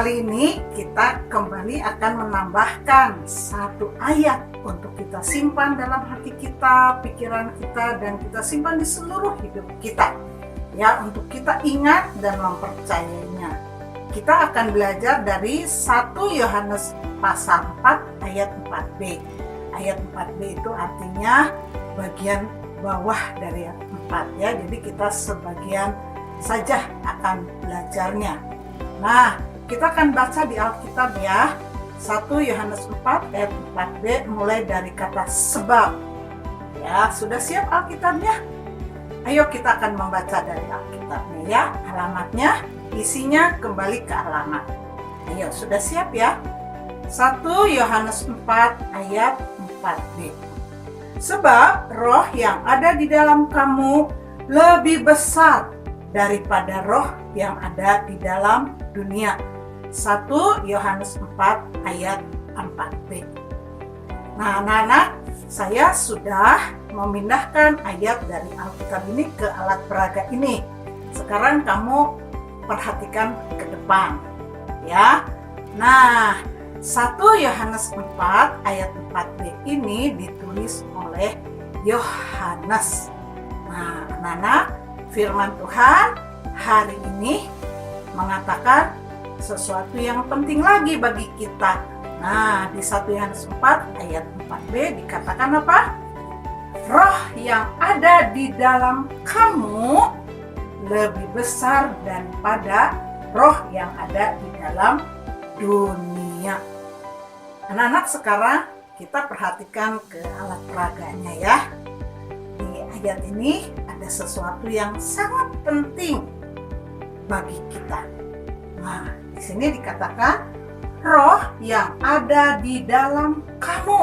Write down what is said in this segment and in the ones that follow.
kali ini kita kembali akan menambahkan satu ayat untuk kita simpan dalam hati kita, pikiran kita, dan kita simpan di seluruh hidup kita. Ya, untuk kita ingat dan mempercayainya. Kita akan belajar dari 1 Yohanes pasal 4 ayat 4b. Ayat 4b itu artinya bagian bawah dari ayat 4 ya. Jadi kita sebagian saja akan belajarnya. Nah, kita akan baca di Alkitab ya. 1 Yohanes 4 ayat 4b mulai dari kata sebab. Ya, sudah siap Alkitabnya? Ayo kita akan membaca dari Alkitabnya ya. Alamatnya, isinya kembali ke alamat. Ayo, sudah siap ya? 1 Yohanes 4 ayat 4b. Sebab roh yang ada di dalam kamu lebih besar daripada roh yang ada di dalam dunia. 1 Yohanes 4 ayat 4b. Nah, anak-anak, saya sudah memindahkan ayat dari Alkitab ini ke alat peraga ini. Sekarang kamu perhatikan ke depan ya. Nah, 1 Yohanes 4 ayat 4b ini ditulis oleh Yohanes. Nah, anak-anak, firman Tuhan hari ini mengatakan sesuatu yang penting lagi bagi kita. Nah, di 1 Yohanes 4 ayat 4b dikatakan apa? Roh yang ada di dalam kamu lebih besar daripada roh yang ada di dalam dunia. Anak-anak, sekarang kita perhatikan ke alat peraganya ya. Di ayat ini ada sesuatu yang sangat penting bagi kita. Nah, di sini dikatakan roh yang ada di dalam kamu.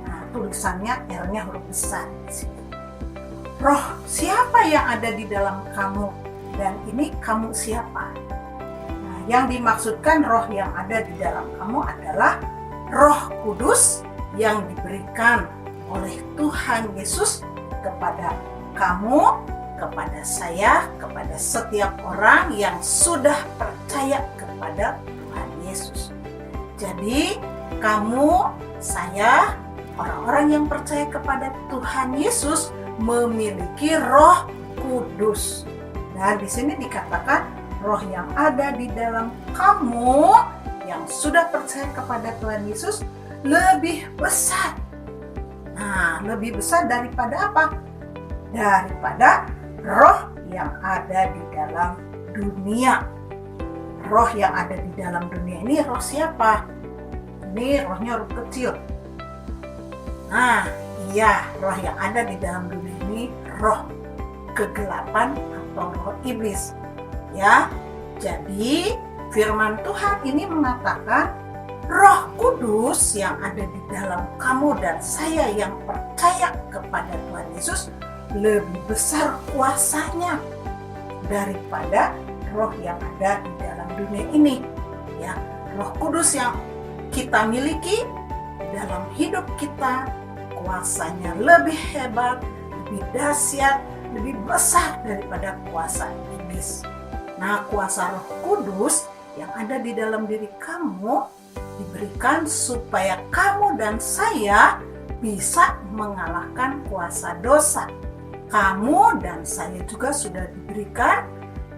Nah, tulisannya R-nya huruf besar di sini. Roh siapa yang ada di dalam kamu? Dan ini kamu siapa? Nah, yang dimaksudkan roh yang ada di dalam kamu adalah Roh Kudus yang diberikan oleh Tuhan Yesus kepada kamu, kepada saya, kepada setiap orang yang sudah percaya kepada Tuhan Yesus. Jadi, kamu, saya, orang-orang yang percaya kepada Tuhan Yesus memiliki Roh Kudus. Dan di sini dikatakan roh yang ada di dalam kamu yang sudah percaya kepada Tuhan Yesus lebih besar. Nah, lebih besar daripada apa? Daripada roh yang ada di dalam dunia. Roh yang ada di dalam dunia ini roh siapa? Ini rohnya huruf kecil. Nah, iya, roh yang ada di dalam dunia ini roh kegelapan atau roh iblis. Ya, jadi firman Tuhan ini mengatakan Roh Kudus yang ada di dalam kamu dan saya yang percaya kepada Tuhan Yesus lebih besar kuasanya daripada roh yang ada di dalam dunia ini. Ya, Roh Kudus yang kita miliki dalam hidup kita kuasanya lebih hebat, lebih dahsyat, lebih besar daripada kuasa iblis. Nah, kuasa Roh Kudus yang ada di dalam diri kamu diberikan supaya kamu dan saya bisa mengalahkan kuasa dosa. Kamu dan saya juga sudah diberikan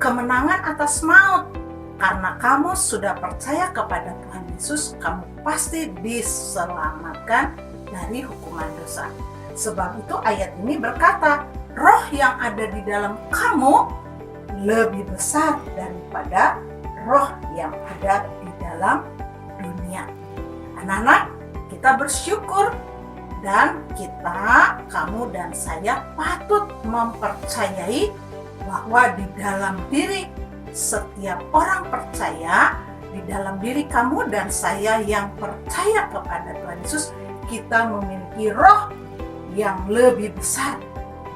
kemenangan atas maut. Karena kamu sudah percaya kepada Tuhan Yesus, kamu pasti diselamatkan dari hukuman dosa. Sebab itu ayat ini berkata, roh yang ada di dalam kamu lebih besar daripada roh yang ada di dalam dunia. Anak-anak, kita bersyukur dan kamu dan saya patut mempercayai bahwa di dalam diri setiap orang percaya, di dalam diri kamu dan saya yang percaya kepada Tuhan Yesus, kita memiliki roh yang lebih besar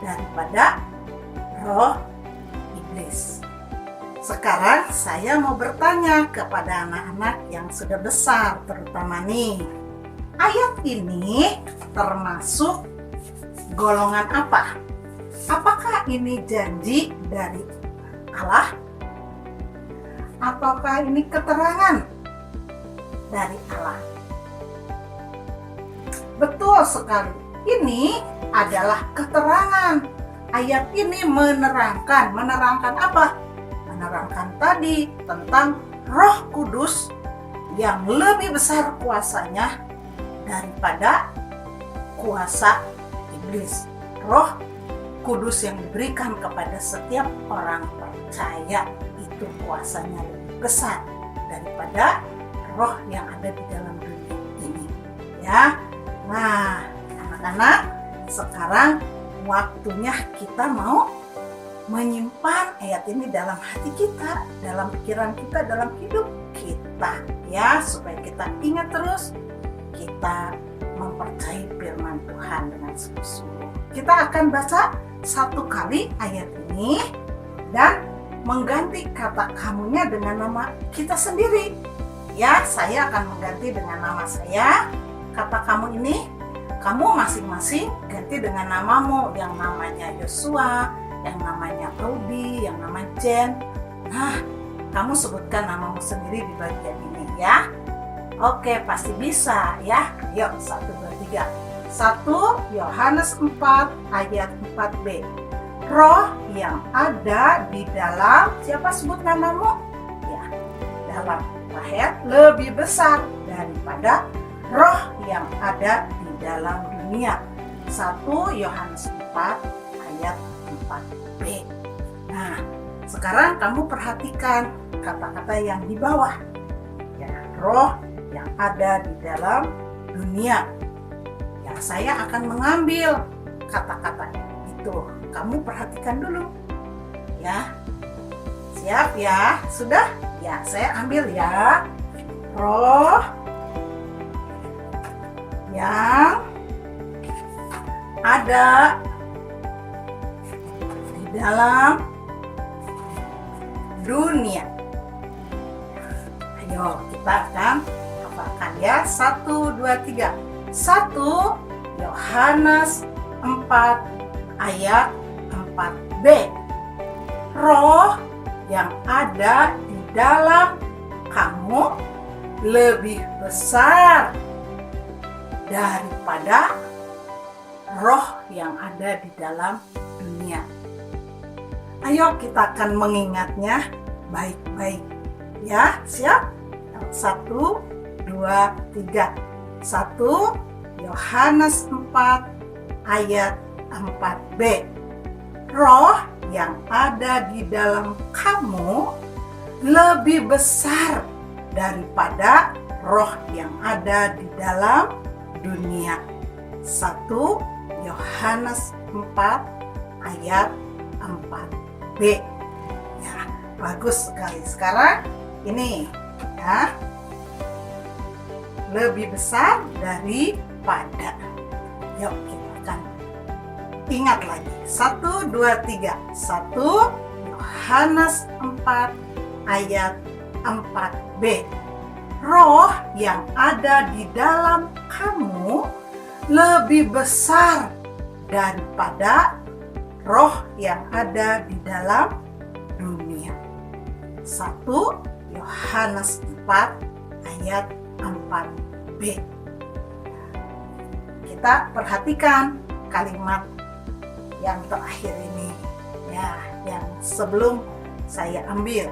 daripada roh iblis. Sekarang saya mau bertanya kepada anak-anak yang sudah besar, terutama nih. Ayat ini termasuk golongan apa? Apakah ini janji dari Allah? ataukah ini keterangan dari Allah? Betul sekali, ini adalah keterangan. Ayat ini menerangkan apa? Menerangkan tadi tentang Roh Kudus yang lebih besar kuasanya daripada kuasa iblis. Roh Kudus yang diberikan kepada setiap orang percaya itu kuasanya lebih besar daripada roh yang ada di dalam dunia ini. Ya. Nah, anak-anak, sekarang waktunya kita mau menyimpan ayat ini dalam hati kita, dalam pikiran kita, dalam hidup kita, ya, supaya kita ingat terus, kita mempercayai firman Tuhan dengan sungguh-sungguh. Kita akan baca satu kali ayat ini dan mengganti kata kamunya dengan nama kita sendiri. Ya, saya akan mengganti dengan nama saya. Kata kamu ini, kamu masing-masing ganti dengan namamu, yang namanya Yosua, yang namanya Audi, yang namanya Jen. Nah, kamu sebutkan namamu sendiri di bagian ini ya. Oke, pasti bisa ya. Yuk, 1, 2, 3. 1 Yohanes 4 ayat 4b. Roh yang ada di dalam, siapa sebut namamu? Ya, dalam Rahel lebih besar daripada roh yang ada di dalam dunia. 1 Yohanes 4 ayat 4b. Nah, sekarang kamu perhatikan kata-kata yang di bawah. Ya, roh yang ada di dalam dunia. Ya, saya akan mengambil kata-kata itu. Kamu perhatikan dulu. Ya. Siap ya? Sudah? Ya, saya ambil ya. Roh yang ada di dalam dunia. Ayo kita akan hafalkan ya. 1, 2, 3. 1 Yohanes 4 ayat 4b. Roh yang ada di dalam kamu lebih besar daripada roh yang ada di dalam dunia. Ayo kita akan mengingatnya baik-baik. Ya, siap? 1, 2, 3. 1 Yohanes 4 ayat 4b. Roh yang ada di dalam kamu lebih besar daripada roh yang ada di dalam dunia. 1 Yohanes 4 ayat 4b. Ya, bagus sekali. Sekarang ini ya, lebih besar daripada. Yuk kita akan ingat lagi. 1, 2, 3. 1 Yohanes 4 ayat 4b. Roh yang ada di dalam kamu lebih besar daripada roh yang ada di dalam dunia. 1 Yohanes 4 ayat 4b. Kita perhatikan kalimat yang terakhir ini ya, yang sebelum saya ambil.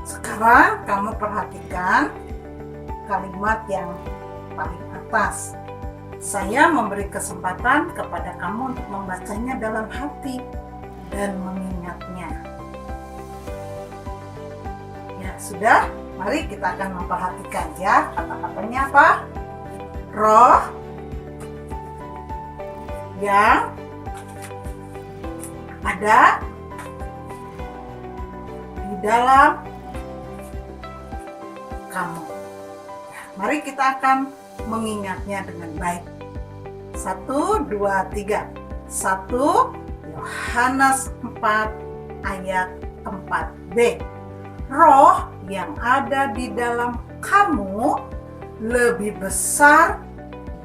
Sekarang kamu perhatikan kalimat yang paling atas. Saya memberi kesempatan kepada kamu untuk membacanya dalam hati dan mengingatnya. Ya, sudah? Mari kita akan memperhatikan ya. Kata-katanya apa? Roh yang ada di dalam kamu. Ya, mari kita akan mengingatnya dengan baik. 1, 2, 3. 1 Yohanes 4 ayat 4b. Roh yang ada di dalam kamu lebih besar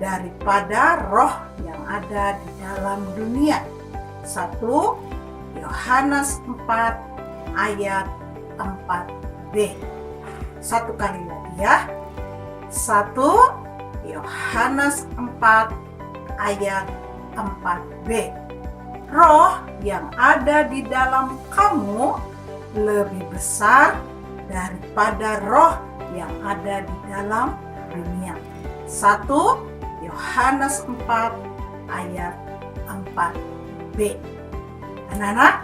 daripada roh yang ada di dalam dunia. 1 Yohanes 4 ayat 4b. Satu kali lagi ya. 1 Yohanes 4 ayat 4b. Roh yang ada di dalam kamu lebih besar daripada roh yang ada di dalam dunia. 1 Yohanes 4 ayat 4b. Anak-anak,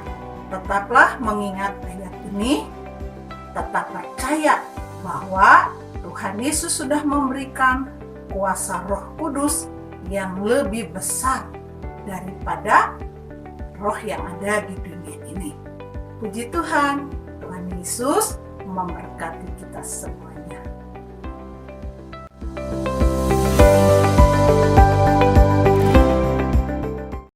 tetaplah mengingat ayat ini, tetap percaya bahwa Tuhan Yesus sudah memberikan kuasa Roh Kudus yang lebih besar daripada roh yang ada di dunia ini. Puji Tuhan, Tuhan Yesus memberkati kita semua.